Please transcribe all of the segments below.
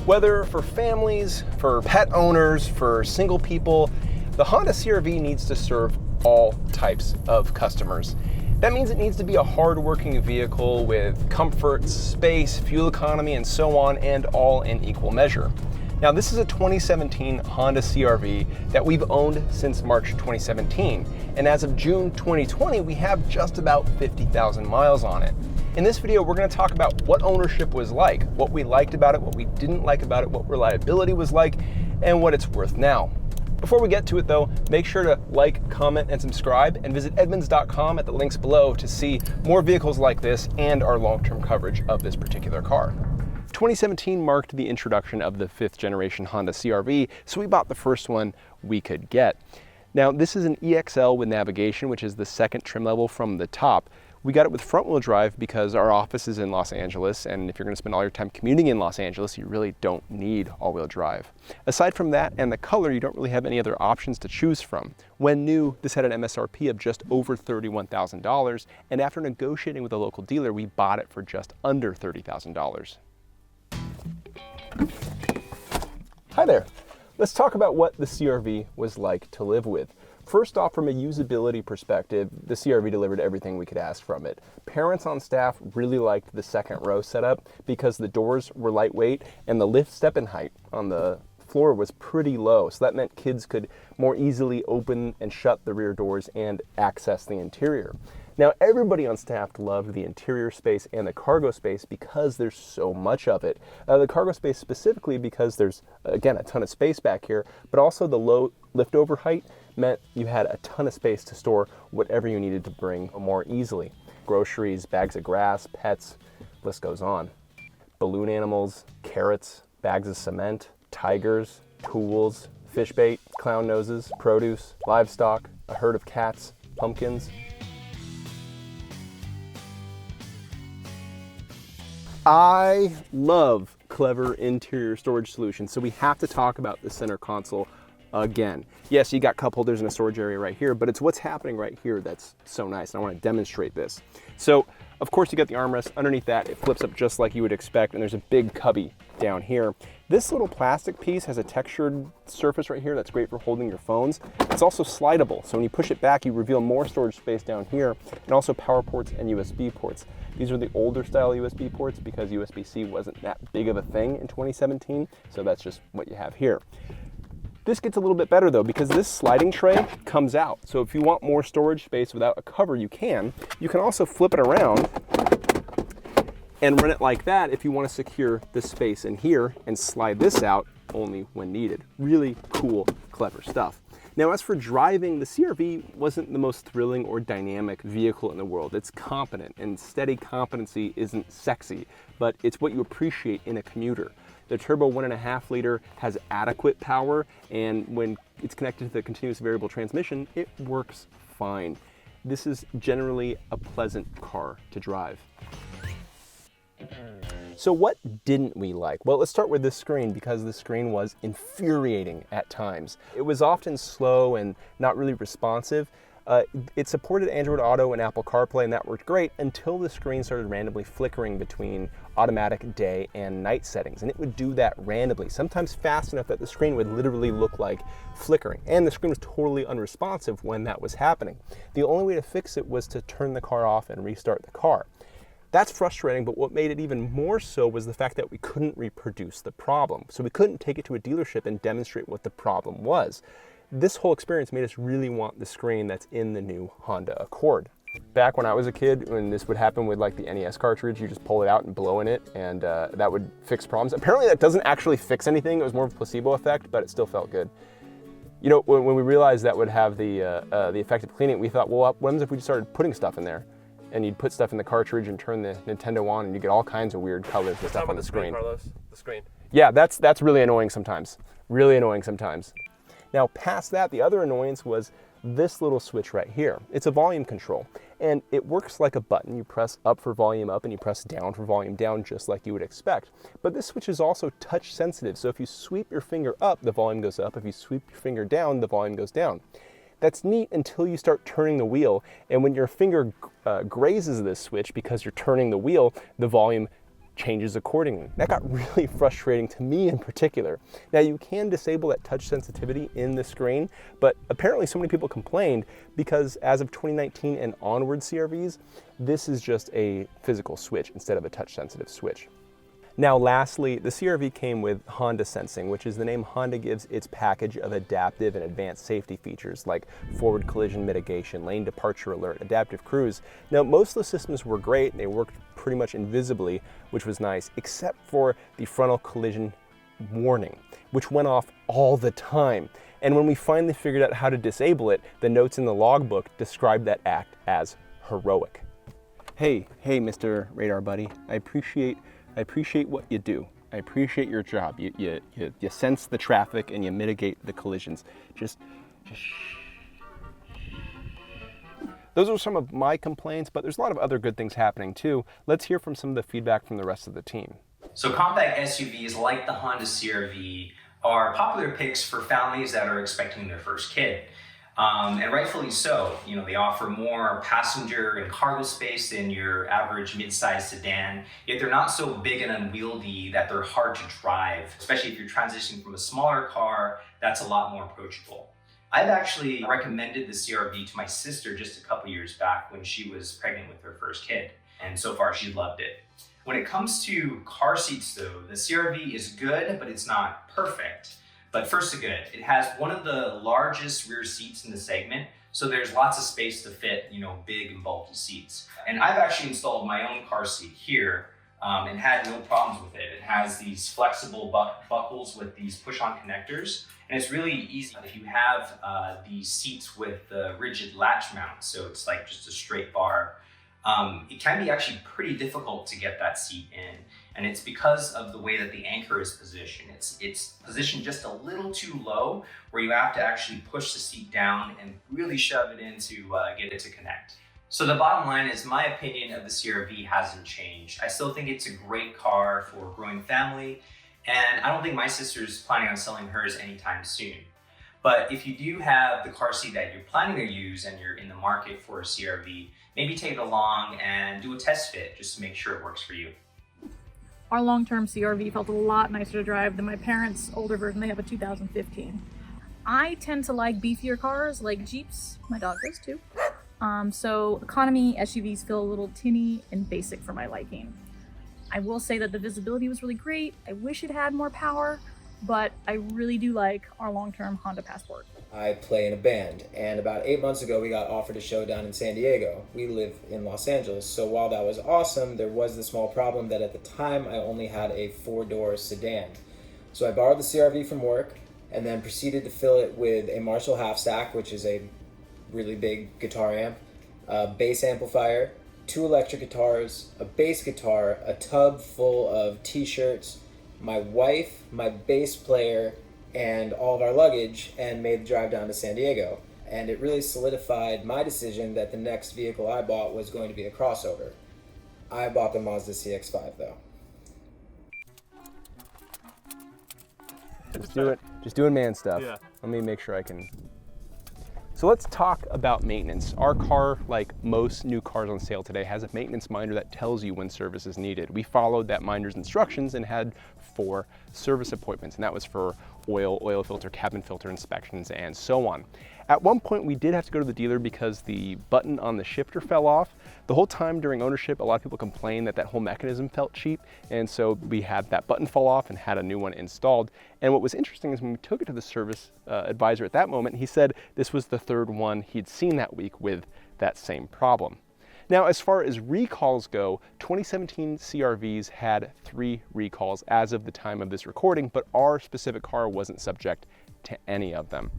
Whether for families, for pet owners, for single people, the Honda CR-V needs to serve all types of customers. That means it needs to be a hard-working vehicle with comfort, space, fuel economy, and so on, and all in equal measure. Now, this is a 2017 Honda CR-V that we've owned since March 2017, and as of June 2020, we have just about 50,000 miles on it. In this video, we're going to talk about what ownership was like, what we liked about it, what we didn't like about it, what reliability was like, and what it's worth now. Before we get to it though, make sure to like, comment, and subscribe, and visit Edmunds.com at the links below to see more vehicles like this and our long-term coverage of this particular car. 2017 marked the introduction of the 5th generation Honda CR-V, so we bought the first one we could get. Now, this is an EXL with navigation, which is the second trim level from the top. We got it with front-wheel drive because our office is in Los Angeles, and if you're going to spend all your time commuting in Los Angeles, you really don't need all-wheel drive. Aside from that and the color, you don't really have any other options to choose from. When new, this had an MSRP of just over $31,000, and after negotiating with a local dealer, we bought it for just under $30,000. Hi there. Let's talk about what the CR-V was like to live with. First off, from a usability perspective, the CR-V delivered everything we could ask from it. Parents on staff really liked the second row setup because the doors were lightweight and the lift step-in height on the floor was pretty low. So that meant kids could more easily open and shut the rear doors and access the interior. Now, everybody on staff loved the interior space and the cargo space because there's so much of it. The cargo space specifically because there's, again, a ton of space back here, but also the low liftover height meant you had a ton of space to store whatever you needed to bring more easily. Groceries, bags of grass, pets, list goes on. Balloon animals, carrots, bags of cement, tigers, tools, fish bait, clown noses, produce, livestock, a herd of cats, pumpkins. I love clever interior storage solutions, so we have to talk about the center console again. Yes, you got cup holders in a storage area right here, but it's what's happening right here that's so nice, and I want to demonstrate this. So, of course, you got the armrest. Underneath that, it flips up just like you would expect, and there's a big cubby down here. This little plastic piece has a textured surface right here that's great for holding your phones. It's also slidable, so when you push it back, you reveal more storage space down here, and also power ports and USB ports. These are the older style USB ports because USB-C wasn't that big of a thing in 2017, so that's just what you have here. This gets a little bit better though because this sliding tray comes out. So if you want more storage space without a cover, you can. You can also flip it around and run it like that if you want to secure the space in here and slide this out only when needed. Really cool, clever stuff. Now, as for driving, the CR-V wasn't the most thrilling or dynamic vehicle in the world. It's competent, and steady competency isn't sexy, but it's what you appreciate in a commuter. The turbo 1.5 liter has adequate power, and when it's connected to the continuous variable transmission, it works fine. This is generally a pleasant car to drive. So what didn't we like? Well, let's start with this screen because the screen was infuriating at times. It was often slow and not really responsive. It supported Android Auto and Apple CarPlay, and that worked great until the screen started randomly flickering between automatic day and night settings. And it would do that randomly, sometimes fast enough that the screen would literally look like flickering. And the screen was totally unresponsive when that was happening. The only way to fix it was to turn the car off and restart the car. That's frustrating, but what made it even more so was the fact that we couldn't reproduce the problem. So we couldn't take it to a dealership and demonstrate what the problem was. This whole experience made us really want the screen that's in the new Honda Accord. Back when I was a kid, when this would happen with like the NES cartridge, you just pull it out and blow in it, and that would fix problems. Apparently that doesn't actually fix anything. It was more of a placebo effect, but it still felt good. You know, when we realized that would have the effect of cleaning, we thought, well, what happens if we just started putting stuff in there? And you'd put stuff in the cartridge and turn the Nintendo on, and you get all kinds of weird colors and stuff on the screen. Carlos, the screen. Yeah, that's really annoying sometimes. Really annoying sometimes. Now, past that, the other annoyance was this little switch right here. It's a volume control, and it works like a button. You press up for volume up, and you press down for volume down, just like you would expect. But this switch is also touch sensitive, so if you sweep your finger up, the volume goes up. If you sweep your finger down, the volume goes down. That's neat until you start turning the wheel, and when your finger grazes this switch because you're turning the wheel, the volume changes accordingly. That got really frustrating to me in particular. Now you can disable that touch sensitivity in the screen, but apparently so many people complained because as of 2019 and onward CRVs, this is just a physical switch instead of a touch sensitive switch. Now lastly, the CRV came with Honda Sensing, which is the name Honda gives its package of adaptive and advanced safety features like forward collision mitigation, lane departure alert, adaptive cruise. Now most of the systems were great and they worked pretty much invisibly, which was nice, except for the frontal collision warning, which went off all the time. And when we finally figured out how to disable it, the notes in the logbook described that act as heroic. Hey, Mr. Radar Buddy, I appreciate what you do. I appreciate your job. You sense the traffic and you mitigate the collisions. Just Those are some of my complaints, but there's a lot of other good things happening too. Let's hear from some of the feedback from the rest of the team. So compact SUVs like the Honda CR-V are popular picks for families that are expecting their first kid. And rightfully so. You know, they offer more passenger and cargo space than your average mid-sized sedan, yet they're not so big and unwieldy that they're hard to drive, especially if you're transitioning from a smaller car that's a lot more approachable. I've actually recommended the CR-V to my sister just a couple years back when she was pregnant with her first kid, and so far she loved it. When it comes to car seats though, the CR-V is good, but it's not perfect. But first to good, it has one of the largest rear seats in the segment, so there's lots of space to fit, you know, big and bulky seats. And I've actually installed my own car seat here and had no problems with it. It has these flexible buckles with these push-on connectors, and it's really easy if you have these seats with the rigid latch mount, so it's like just a straight bar. It can be actually pretty difficult to get that seat in, and it's because of the way that the anchor is positioned. It's positioned just a little too low, where you have to actually push the seat down and really shove it in to get it to connect. So the bottom line is my opinion of the CR-V hasn't changed. I still think it's a great car for a growing family, and I don't think my sister's planning on selling hers anytime soon. But if you do have the car seat that you're planning to use and you're in the market for a CR-V, maybe take it along and do a test fit just to make sure it works for you. Our long-term CR-V felt a lot nicer to drive than my parents' older version. They have a 2015. I tend to like beefier cars like Jeeps. My dog does too. So economy SUVs feel a little tinny and basic for my liking. I will say that the visibility was really great. I wish it had more power, but I really do like our long-term Honda Passport. I play in a band, and about 8 months ago we got offered a show down in San Diego. We live in Los Angeles, so while that was awesome, there was the small problem that at the time I only had a 4-door sedan. So I borrowed the CR-V from work and then proceeded to fill it with a Marshall half stack, which is a really big guitar amp, a bass amplifier, 2 electric guitars, a bass guitar, a tub full of t-shirts, my wife, my bass player, and all of our luggage, and made the drive down to San Diego. And it really solidified my decision that the next vehicle I bought was going to be a crossover. I bought the Mazda CX-5 though. Just doing man stuff. Yeah. Let me make sure I can. So let's talk about maintenance. Our car, like most new cars on sale today, has a maintenance minder that tells you when service is needed. We followed that minder's instructions and had 4 service appointments, and that was for oil filter, cabin filter inspections, and so on. At one point, we did have to go to the dealer because the button on the shifter fell off. The whole time during ownership, a lot of people complained that that whole mechanism felt cheap, and so we had that button fall off and had a new one installed. And what was interesting is when we took it to the service advisor at that moment, he said this was the 3rd one he'd seen that week with that same problem. Now, as far as recalls go, 2017 CR-Vs had 3 recalls as of the time of this recording, but our specific car wasn't subject to any of them.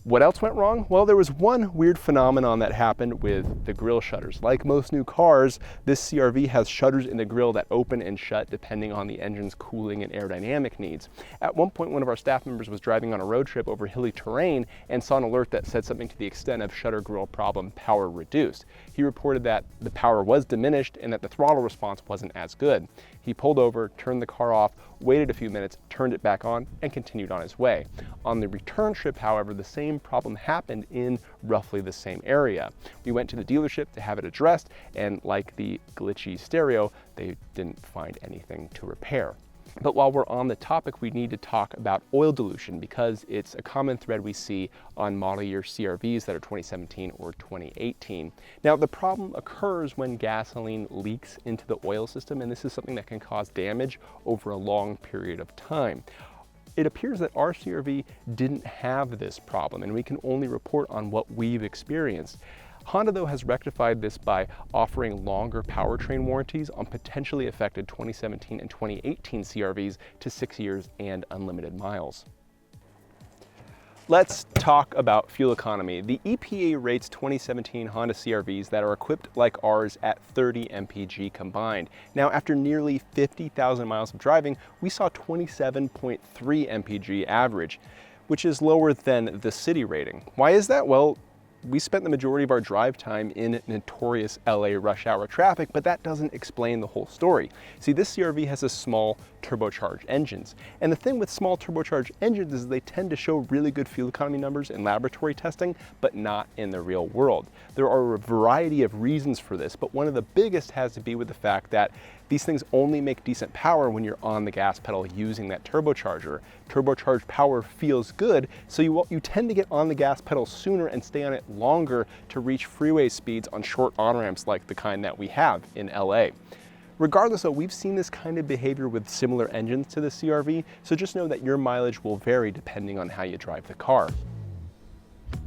What else went wrong? Well, there was one weird phenomenon that happened with the grille shutters. Like most new cars, this CR-V has shutters in the grille that open and shut depending on the engine's cooling and aerodynamic needs. At one point, one of our staff members was driving on a road trip over hilly terrain and saw an alert that said something to the extent of shutter grille problem, power reduced. He reported that the power was diminished and that the throttle response wasn't as good. He pulled over, turned the car off, waited a few minutes, turned it back on, and continued on his way. On the return trip, however, the same problem happened in roughly the same area. We went to the dealership to have it addressed, and like the glitchy stereo, they didn't find anything to repair. But while we're on the topic, we need to talk about oil dilution because it's a common thread we see on model year CRVs that are 2017 or 2018. Now, the problem occurs when gasoline leaks into the oil system, and this is something that can cause damage over a long period of time. It appears that our CRV didn't have this problem, and we can only report on what we've experienced. Honda, though, has rectified this by offering longer powertrain warranties on potentially affected 2017 and 2018 CRVs to 6 years and unlimited miles. Let's talk about fuel economy. The EPA rates 2017 Honda CRVs that are equipped like ours at 30 mpg combined. Now, after nearly 50,000 miles of driving, we saw 27.3 mpg average, which is lower than the city rating. Why is that? Well, we spent the majority of our drive time in notorious LA rush hour traffic, but that doesn't explain the whole story. See, this CRV has a small turbocharged engines. And the thing with small turbocharged engines is they tend to show really good fuel economy numbers in laboratory testing, but not in the real world. There are a variety of reasons for this, but one of the biggest has to be with the fact that these things only make decent power when you're on the gas pedal using that turbocharger. Turbocharged power feels good, so you tend to get on the gas pedal sooner and stay on it longer to reach freeway speeds on short on-ramps like the kind that we have in LA. Regardless though, we've seen this kind of behavior with similar engines to the CRV, so just know that your mileage will vary depending on how you drive the car.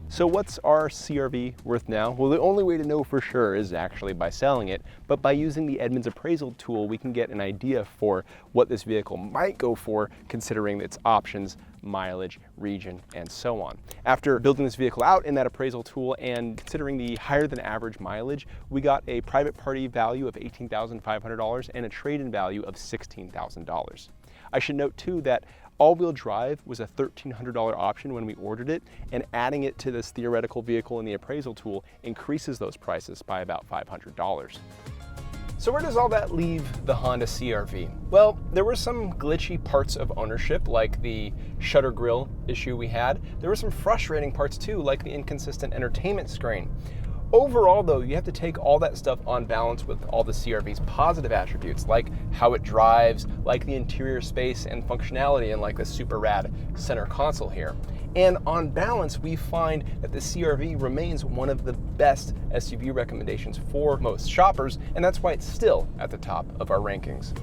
So what's our CRV worth now? Well, the only way to know for sure is actually by selling it, but by using the Edmunds appraisal tool, we can get an idea for what this vehicle might go for considering its options, mileage, region, and so on. After building this vehicle out in that appraisal tool and considering the higher than average mileage, we got a private party value of $18,500 and a trade-in value of $16,000. I should note too that all-wheel drive was a $1,300 option when we ordered it, and adding it to this theoretical vehicle in the appraisal tool increases those prices by about $500. So where does all that leave the Honda CRV? Well, there were some glitchy parts of ownership, like the shutter grille issue we had. There were some frustrating parts too, like the inconsistent entertainment screen. Overall though, you have to take all that stuff on balance with all the CRV's positive attributes, like how it drives, like the interior space and functionality, and like the super rad center console here. And on balance, we find that the CRV remains one of the best SUV recommendations for most shoppers, and that's why it's still at the top of our rankings.